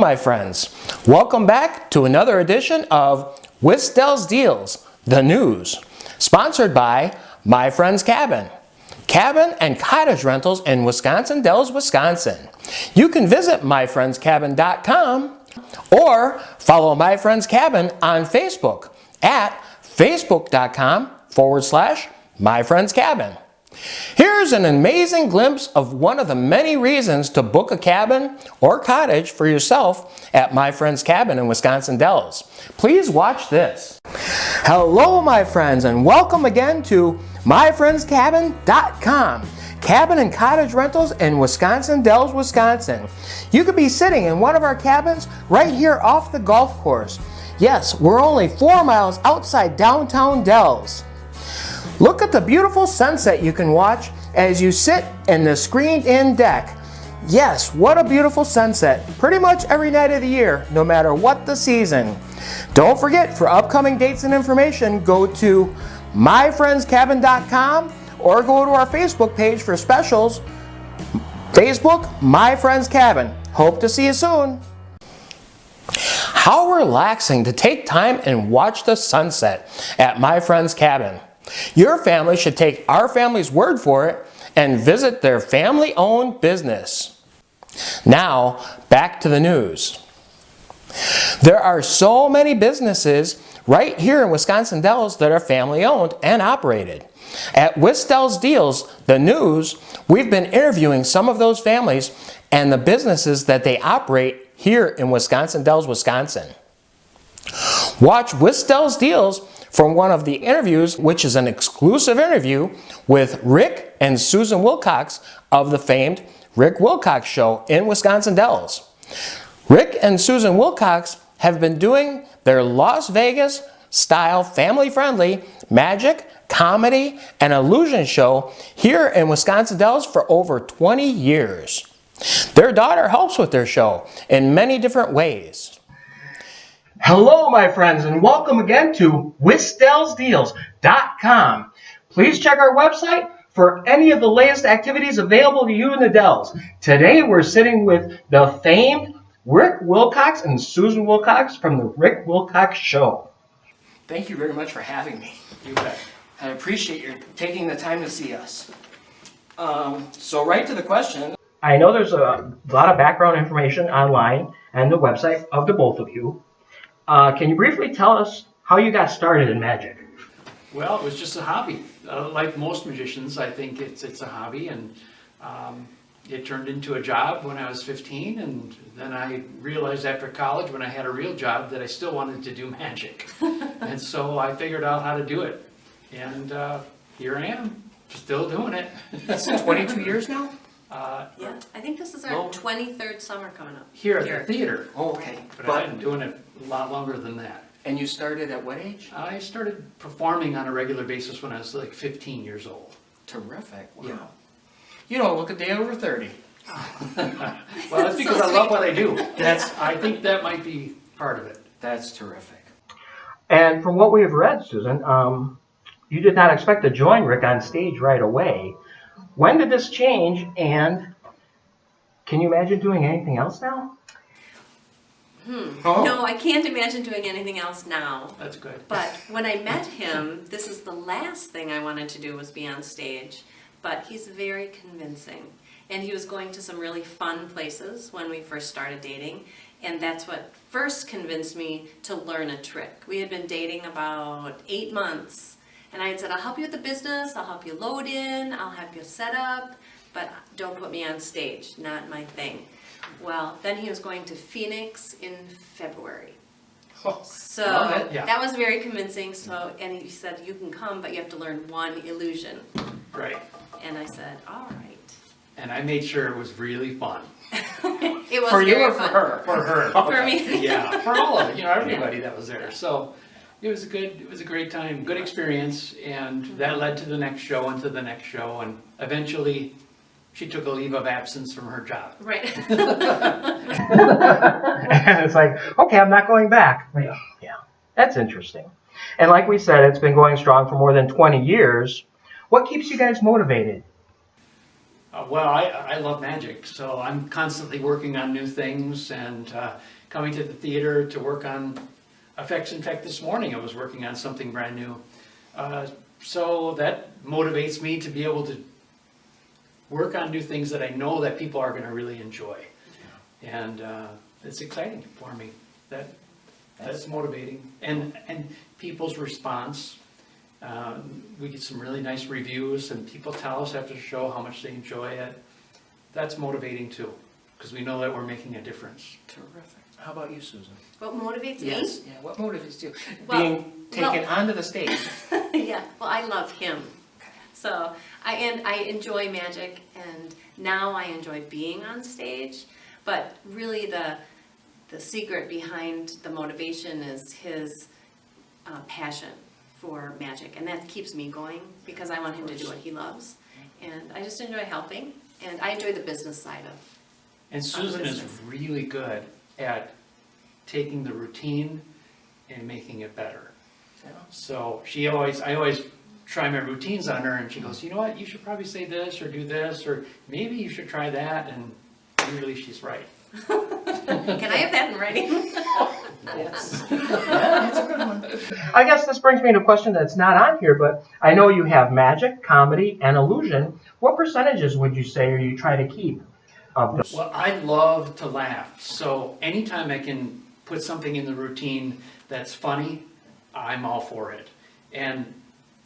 my friends. Welcome back to another edition of WisDellsDeals, the news, sponsored by My Friend's Cabin. Cabin and cottage rentals in Wisconsin Dells, Wisconsin. You can visit myfriendscabin.com or follow My Friend's Cabin on Facebook at facebook.com/myfriendscabin. Here's an amazing glimpse of one of the many reasons to book a cabin or cottage for yourself at My Friend's Cabin in Wisconsin Dells. Please watch this. Hello, my friends, and welcome again to myfriendscabin.com. Cabin and cottage rentals in Wisconsin Dells, Wisconsin. You could be sitting in one of our cabins right here off the golf course. Yes, we're only 4 miles outside downtown Dells. Look at the beautiful sunset you can watch as you sit in the screened-in deck. Yes, what a beautiful sunset. Pretty much every night of the year, no matter what the season. Don't forget, for upcoming dates and information, go to myfriendscabin.com or go to our Facebook page for specials. Facebook, My Friend's Cabin. Hope to see you soon. How relaxing to take time and watch the sunset at My Friend's Cabin. Your family should take our family's word for it and visit their family-owned business. Now, back to the news. There are so many businesses right here in Wisconsin Dells that are family-owned and operated. At WisDellsDeals, the news, we've been interviewing some of those families and the businesses that they operate here in Wisconsin Dells, Wisconsin. Watch WisDellsDeals from one of the interviews, which is an exclusive interview with Rick and Susan Wilcox of the famed Rick Wilcox Show in Wisconsin Dells. Rick and Susan Wilcox have been doing their Las Vegas style family-friendly magic, comedy, and illusion show here in Wisconsin Dells for over 20 years. Their daughter helps with their show in many different ways. Hello, my friends, and welcome again to WisDellsDeals.com. Please check our website for any of the latest activities available to you in the Dells. Today, we're sitting with the famed Rick Wilcox and Susan Wilcox from the Rick Wilcox Show. Thank you very much for having me. You bet. I appreciate your taking the time to see us. So right to the question. I know there's a lot of background information online and the website of the both of you. Can you briefly tell us how you got started in magic? Well, it was just a hobby. Like most magicians, I think it's a hobby, and it turned into a job when I was 15, and then I realized after college, when I had a real job, that I still wanted to do magic. And so I figured out how to do it, and here I am, still doing it. That's 22 years now? Yeah, I think this is our 23rd summer coming up. Here at the theater. Oh, okay. But I've been doing it a lot longer than that. And you started at what age? I started performing on a regular basis when I was like 15 years old. Terrific. Wow. Yeah. You don't look a day over 30. Well, that's because I love what I do. I think that might be part of it. That's terrific. And from what we have read, Susan, you did not expect to join Rick on stage right away. When did this change, and can you imagine doing anything else now? Oh. No, I can't imagine doing anything else now. That's good. But when I met him, this is the last thing I wanted to do was be on stage. But he's very convincing. And he was going to some really fun places when we first started dating. And that's what first convinced me to learn a trick. We had been dating about 8 months. And I had said, I'll help you with the business, I'll help you load in, I'll help you set up, but don't put me on stage, not my thing. Well, then he was going to Phoenix in February. So that was very convincing. So, and he said, you can come, but you have to learn one illusion. Right. And I said, all right. And I made sure it was really fun. It was for you very or for fun. her? For her. For me. Yeah, for all of it, everybody that was there. So it was a great time, good experience, and that led to the next show and to the next show, and eventually she took a leave of absence from her job. Right. And it's like, okay, I'm not going back. Yeah, that's interesting. And like we said, it's been going strong for more than 20 years. What keeps you guys motivated? Well, I love magic, so I'm constantly working on new things and coming to the theater to work on effects. In fact, this morning I was working on something brand new. So that motivates me to be able to work on new things that I know that people are going to really enjoy. And it's exciting for me. That's motivating. And people's response. We get some really nice reviews, and people tell us after the show how much they enjoy it. That's motivating too, because we know that we're making a difference. Terrific. How about you, Susan? What motivates me? Yes. Yeah. What motivates you? Well, Being taken onto the stage. Yeah, well, I love him. So I enjoy magic, and now I enjoy being on stage. But really, the secret behind the motivation is his passion for magic, and that keeps me going because I want him to do what he loves, and I just enjoy helping, and I enjoy the business side of. And Susan is really good at taking the routine and making it better. Yeah. So I always try my routines on her, and she goes, you know what, you should probably say this or do this, or maybe you should try that, and usually she's right. Can I have that in writing? Yes. Yeah, that's a good one. I guess this brings me to a question that's not on here, but I know you have magic, comedy, and illusion. What percentages would you say or you try to keep of those? Well, I love to laugh, so anytime I can put something in the routine that's funny, I'm all for it. And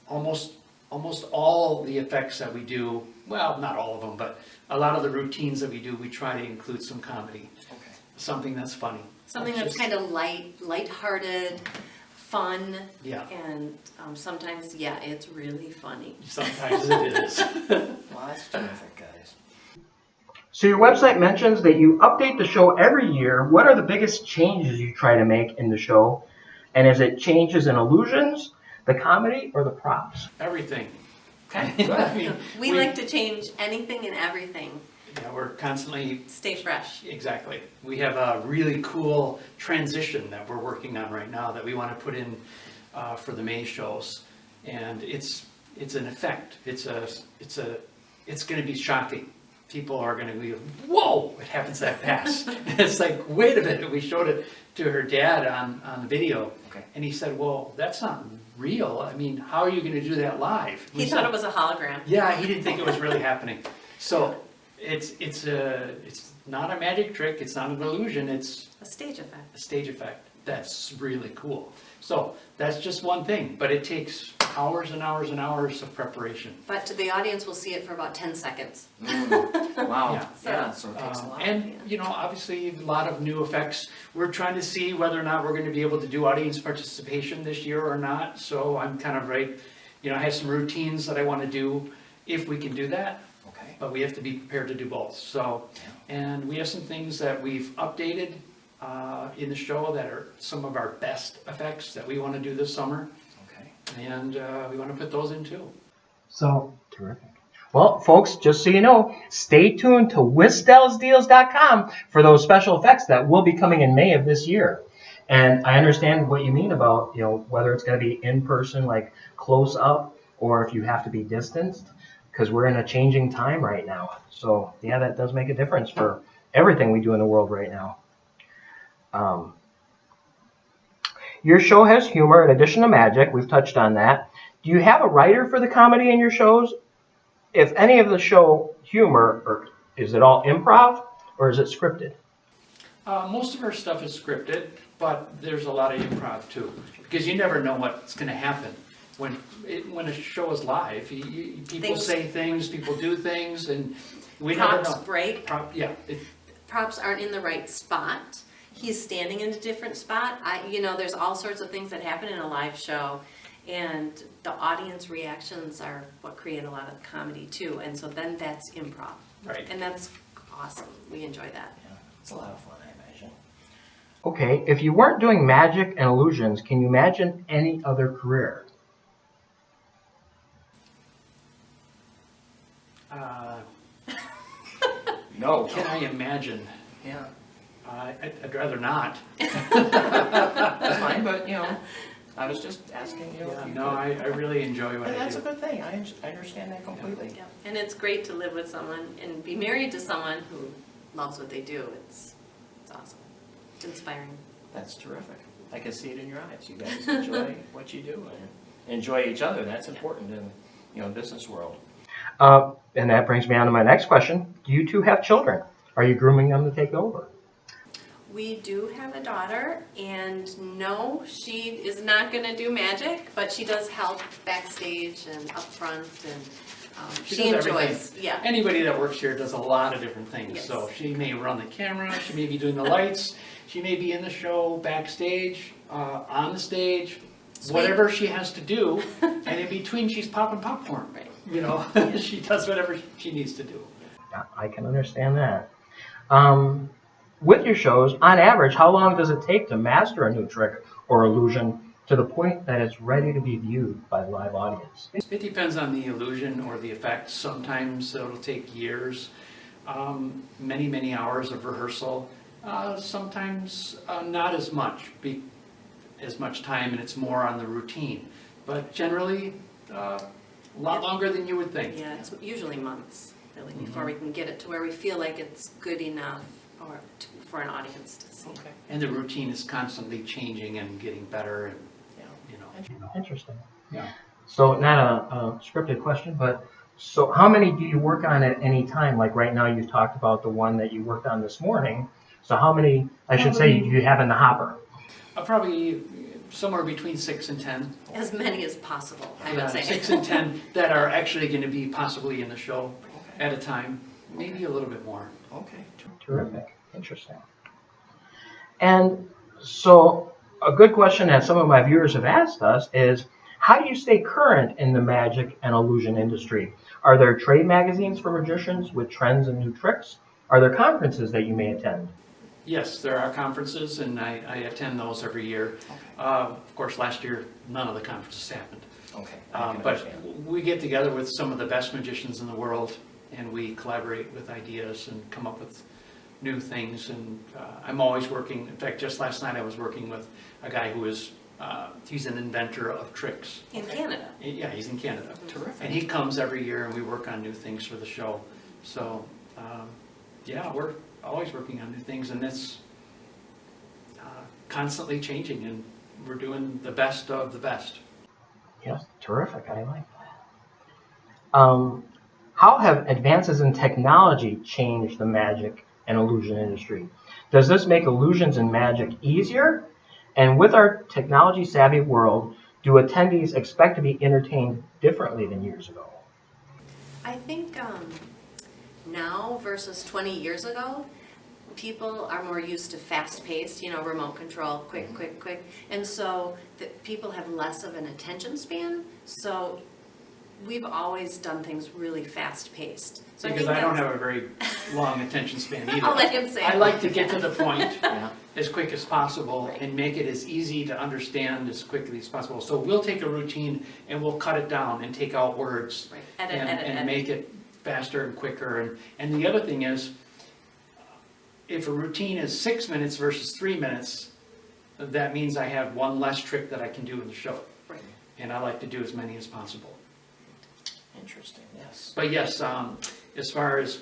almost all the effects that we do, well, not all of them, but a lot of the routines that we do, we try to include some comedy. Okay. Something that's funny. Something that's kind of lighthearted, fun, Yeah. and sometimes, yeah, it's really funny. Sometimes it is. Well, that's terrific, guys. So your website mentions that you update the show every year. What are the biggest changes you try to make in the show? And is it changes in illusions, the comedy, or the props? Everything. Okay, I good. mean, We like to change anything and everything. Yeah, we're constantly, Stay fresh. exactly. We have a really cool transition that we're working on right now that we want to put in for the May shows. And it's an effect. It's going to be shocking. People are going to be, whoa, it happens that fast. It's like, wait a minute. We showed it to her dad on the video. Okay. And he said, well, that's not real. I mean, how are you going to do that live? He thought it was a hologram. Yeah, he didn't think it was really happening. So it's not a magic trick. It's not an illusion. It's A stage effect. a stage effect. That's really cool. So that's just one thing, but it takes hours and hours and hours of preparation. But the audience will see it for about 10 seconds. Wow. Yeah. Yeah, so it takes a lot. And, you know, obviously a lot of new effects. We're trying to see whether or not we're going to be able to do audience participation this year or not. So I'm kind of right, you know, I have some routines that I want to do if we can do that. Okay. But we have to be prepared to do both. So, and we have some things that we've updated in the show that are some of our best effects that we want to do this summer. Okay. And we want to put those in too. So, terrific. Well, folks, just so you know, stay tuned to WisDellsDeals.com for those special effects that will be coming in May of this year. And I understand what you mean about, you know, whether it's going to be in person, like close up, or if you have to be distanced, because we're in a changing time right now. So, yeah, that does make a difference for everything we do in the world right now. Your show has humor in addition to magic. We've touched on that. Do you have a writer for the comedy in your shows? If any of the show humor, or is it all improv, or is it scripted? Most of our stuff is scripted, but there's a lot of improv too, because you never know what's going to happen. When a show is live, people say things, people do things, and we never know. Props break. Props aren't in the right spot. He's standing in a different spot. There's all sorts of things that happen in a live show, and the audience reactions are what create a lot of comedy too. And so then that's improv. Right. And that's awesome. We enjoy that. Yeah, it's a lot of fun, I imagine. Okay, if you weren't doing magic and illusions, can you imagine any other career? No. Can I imagine? Yeah. I'd rather not. That's fine, but, I was just asking you. Yeah, if you no, could. I really enjoy what And I that's a do. good thing. I understand that completely. Yeah. And it's great to live with someone and be married to someone who loves what they do. It's awesome. It's inspiring. That's terrific. I can see it in your eyes. You guys enjoy what you do and enjoy each other. That's important in business world. And that brings me on to my next question. Do you two have children? Are you grooming them to take over? We do have a daughter, and no, she is not going to do magic, but she does help backstage and up front, and she does enjoys. everything. Yeah. Anybody that works here does a lot of different things. Yes. So she may run the camera, she may be doing the lights, she may be in the show, backstage, on the stage, whatever she has to do. And in between, she's popping popcorn. Right. You know, she does whatever she needs to do. Yeah, I can understand that. With your shows, on average, how long does it take to master a new trick or illusion to the point that it's ready to be viewed by the live audience? It depends on the illusion or the effect. Sometimes it'll take years, many, many hours of rehearsal. Sometimes not as much time, and it's more on the routine. But generally, a lot longer than you would think. Yeah, it's usually months, really, before we can get it to where we feel like it's good enough for an audience to see. Okay. And the routine is constantly changing and getting better, and Interesting. Yeah. So not a scripted question, but so how many do you work on at any time? Like right now, you've talked about the one that you worked on this morning. So how many, I should say, do you have in the hopper? probably somewhere between 6 and 10. As many as possible, I would say. 6 and 10 that are actually going to be possibly in the show at a time, maybe a little bit more. Okay. Terrific. Interesting. And so a good question that some of my viewers have asked us is, how do you stay current in the magic and illusion industry? Are there trade magazines for magicians with trends and new tricks? Are there conferences that you may attend? Yes, there are conferences, and I attend those every year. Of course, last year, none of the conferences happened. Okay. I can But understand. we get together with some of the best magicians in the world, and we collaborate with ideas and come up with new things. And I'm always working. In fact, just last night I was working with a guy who is, he's an inventor of tricks. In Canada. Yeah, he's in Canada. Terrific. And he comes every year, and we work on new things for the show. So, yeah, we're always working on new things, and it's constantly changing, and we're doing the best of the best. Yes, terrific. I like that. How have advances in technology changed the magic and illusion industry? Does this make illusions and magic easier? And with our technology-savvy world, do attendees expect to be entertained differently than years ago? I think now versus 20 years ago, people are more used to fast-paced, remote control, quick. And so people have less of an attention span. So we've always done things really fast-paced. So Because I don't have a very long attention span either. I'll let him say I it. like to get to the point Yeah. as quick as possible Right. and make it as easy to understand as quickly as possible. So we'll take a routine and we'll cut it down and take out words Right. and Edit. make it faster and quicker. And the other thing is, if a routine is 6 minutes versus 3 minutes, that means I have one less trick that I can do in the show. Right. And I like to do as many as possible. Interesting. Yes. But yes, as far as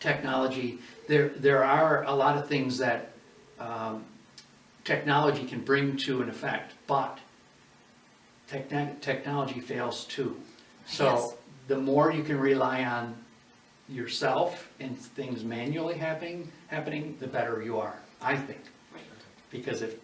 technology, there are a lot of things that technology can bring to an effect, but technology fails too. So Yes. the more you can rely on yourself and things manually happening, the better you are, I think. Right. Because if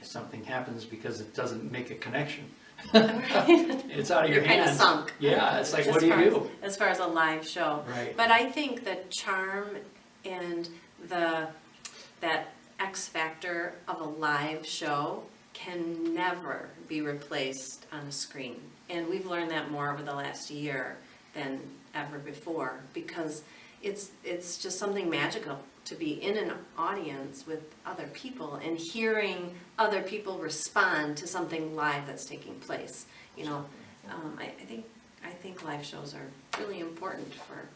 something happens because it doesn't make a connection, it's out of your You're kind of hands. sunk. Yeah, it's like, As what do you far do? As far as a live show. Right. But I think the charm and that X factor of a live show can never be replaced on a screen. And we've learned that more over the last year than ever before, because it's just something magical to be in an audience with other people and hearing other people respond to something live that's taking place. I think live shows are really important for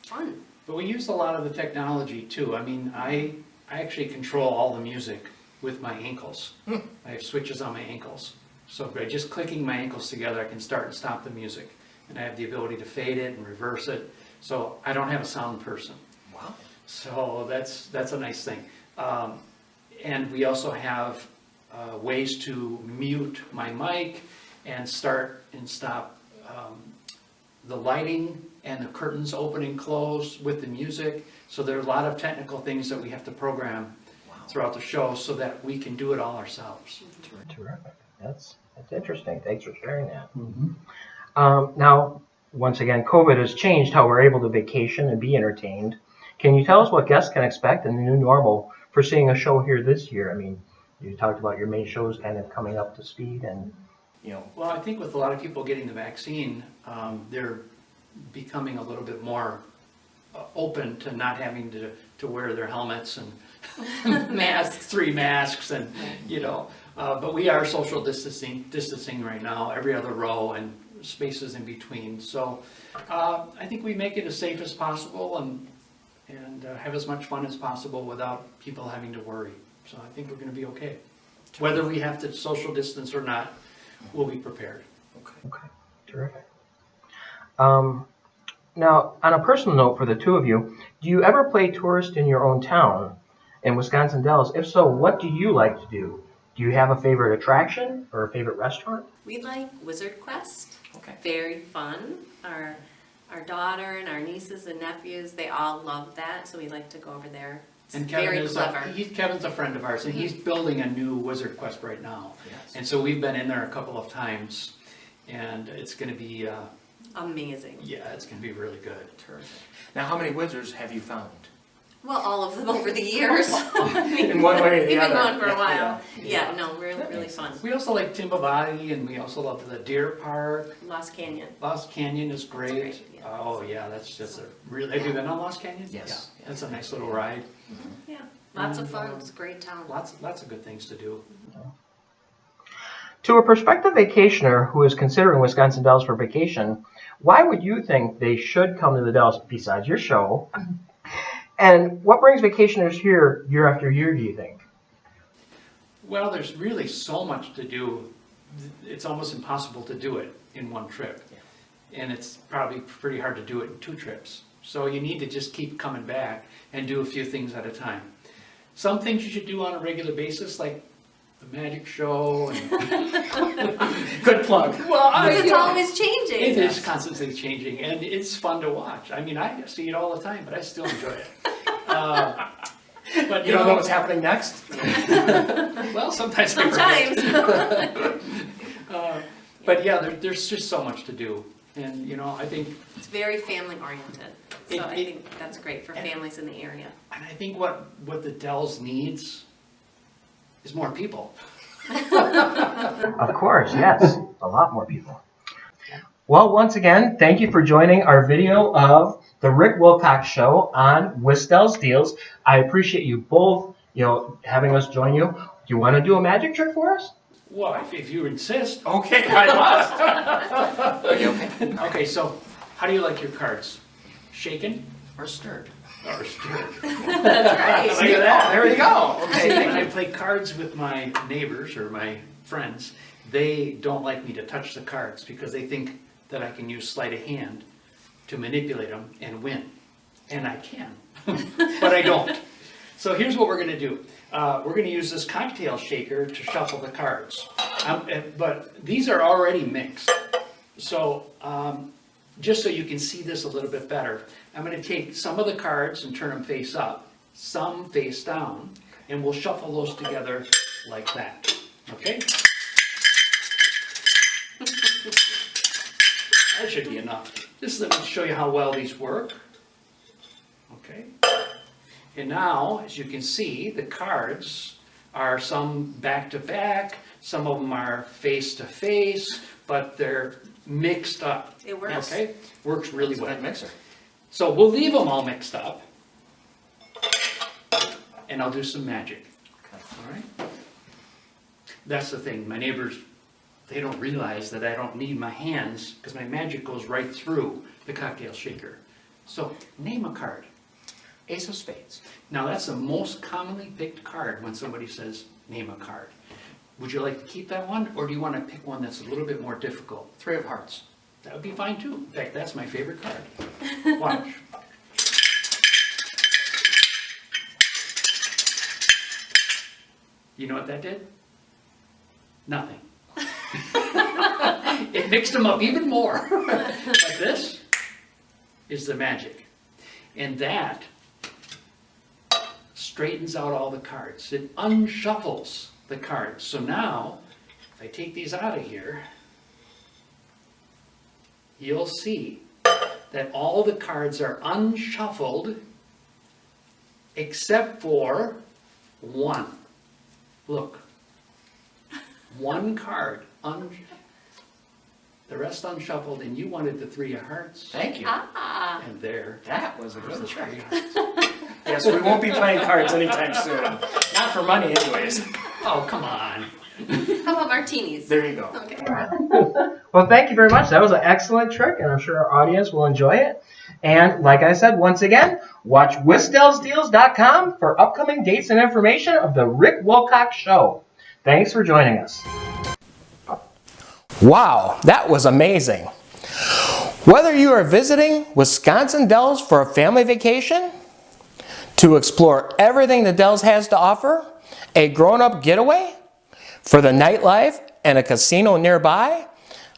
fun. But we use a lot of the technology too. I mean, I actually control all the music with my ankles. I have switches on my ankles. So by just clicking my ankles together, I can start and stop the music. And I have the ability to fade it and reverse it. So I don't have a sound person. Wow. So that's a nice thing. And we also have ways to mute my mic and start and stop the lighting and the curtains open and close with the music. So there are a lot of technical things that we have to program throughout the show so that we can do it all ourselves. Terrific. That's interesting. Thanks for sharing that. Now, once again, COVID has changed how we're able to vacation and be entertained. Can you tell us what guests can expect in the new normal for seeing a show here this year? I mean, you talked about your main shows kind of coming up to speed, and Well, I think with a lot of people getting the vaccine, they're becoming a little bit more open to not having to wear their helmets and masks, 3 masks, and but we are social distancing right now, every other row and spaces in between. So I think we make it as safe as possible and have as much fun as possible without people having to worry. So I think we're going to be okay. Whether we have to social distance or not, we'll be prepared. Okay, terrific. Now, on a personal note for the two of you, do you ever play tourist in your own town in Wisconsin Dells? If so, what do you like to do? Do you have a favorite attraction or a favorite restaurant? We like Wizard Quest. Okay. Very fun. Our daughter and our nieces and nephews, they all love that, so we like to go over there. It's And Kevin very is clever. Kevin's a friend of ours, and he's building a new Wizard Quest right now. Yes. And so we've been in there a couple of times, and it's going to be, Amazing. it's going to be really good. Terrific. Now, how many wizards have you found? Well, all of them over the years. In one way or the We've been other. going for a while. Yeah. No, really fun. We also like Timbavati, and we also love the Deer Park. Lost Canyon. Lost Canyon is great. great, yeah. Oh, yeah, that's just a really, have you been on Lost Canyon? Yes. Yeah, that's a nice little ride. Yeah, lots of And, fun. It's a great town. Lots of good things to do. To a prospective vacationer who is considering Wisconsin Dells for vacation, why would you think they should come to the Dells besides your show? And what brings vacationers here year after year, do you think? Well, there's really so much to do. It's almost impossible to do it in one trip. And it's probably pretty hard to do it in 2 trips. So you need to just keep coming back and do a few things at a time. Some things you should do on a regular basis, like the magic show. And Good plug. well, Because it's always changing. It is constantly changing, and it's fun to watch. I mean, I see it all the time, but I still enjoy it. But You don't know what's happening next? well, sometimes I forget. Sometimes. But yeah, there's just so much to do, and I think, It's very family oriented. So I It- think that's great for families in the area. and I think what the Dells needs is more people. Of course, yes. A lot more people. Well, once again, thank you for joining our video of the Rick Wilcox Show on WIS Dells. I appreciate you both, having us join you. Do you want to do a magic trick for us? Well, if you insist. Okay. I must. Okay, so how do you like your cards? Shaken Or stirred. or stirred? That's right. Look at that. There you go. See, when I play cards with my neighbors or my friends, they don't like me to touch the cards because they think that I can use sleight of hand to manipulate them and win. And I can, but I don't. So here's what we're going to do. We're going to use this cocktail shaker to shuffle the cards. But these are already mixed. So just so you can see this a little bit better, I'm going to take some of the cards and turn them face up, some face down, and we'll shuffle those together like that. Okay? That should be enough. Just let me show you how well these work. Okay. And now, as you can see, the cards are some back to back, some of them are face to face, but they're mixed up. It works. Okay? Works really It's a well. good mixer. So we'll leave them all mixed up, and I'll do some magic. All right? That's the thing. My neighbors, they don't realize that I don't need my hands because my magic goes right through the cocktail shaker. So name a card. Ace of spades. Now that's the most commonly picked card when somebody says, name a card. Would you like to keep that one, or do you want to pick one that's a little bit more difficult? 3 of hearts. That would be fine too. In fact, that's my favorite card. Watch. You know what that did? Nothing. It mixed them up even more. But this is the magic. And that straightens out all the cards. It unshuffles the cards. So now, if I take these out of here, you'll see that all the cards are unshuffled except for one. Look. One card. The rest unshuffled, and you wanted the 3 of hearts. Thank you. Ah. And there. That was a good the trick. 3 of hearts. Yes, we won't be playing cards anytime soon. Not for money anyways. Oh, come on. How about martinis? There you go. Okay. Well, thank you very much. That was an excellent trick, and I'm sure our audience will enjoy it. And like I said, once again, watch WisDellsDeals.com for upcoming dates and information of the Rick Wilcox Show. Thanks for joining us. Wow, that was amazing. Whether you are visiting Wisconsin Dells for a family vacation, to explore everything the Dells has to offer, a grown-up getaway, for the nightlife and a casino nearby,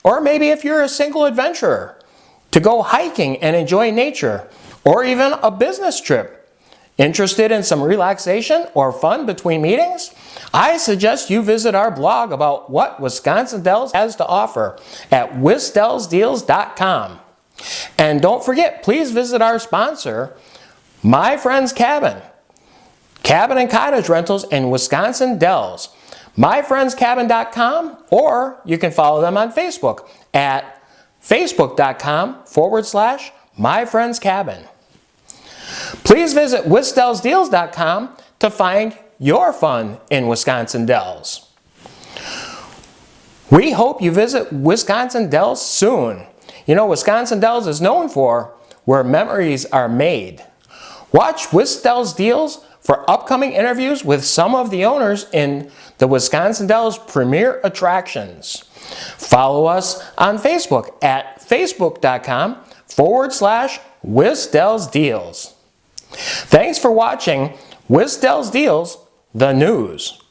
or maybe if you're a single adventurer, to go hiking and enjoy nature, or even a business trip. Interested in some relaxation or fun between meetings? I suggest you visit our blog about what Wisconsin Dells has to offer at WisDellsDeals.com. And don't forget, please visit our sponsor, My Friend's Cabin, cabin and cottage rentals in Wisconsin Dells. MyFriendsCabin.com, or you can follow them on Facebook at Facebook.com/MyFriendsCabin. Please visit WisDellsDeals.com to find your fun in Wisconsin Dells. We hope you visit Wisconsin Dells soon. You know, Wisconsin Dells is known for where memories are made. Watch WIS Dells Deals for upcoming interviews with some of the owners in the Wisconsin Dells premier attractions. Follow us on Facebook at Facebook.com/WisDellsDeals. Thanks for watching WIS Dells Deals, the news.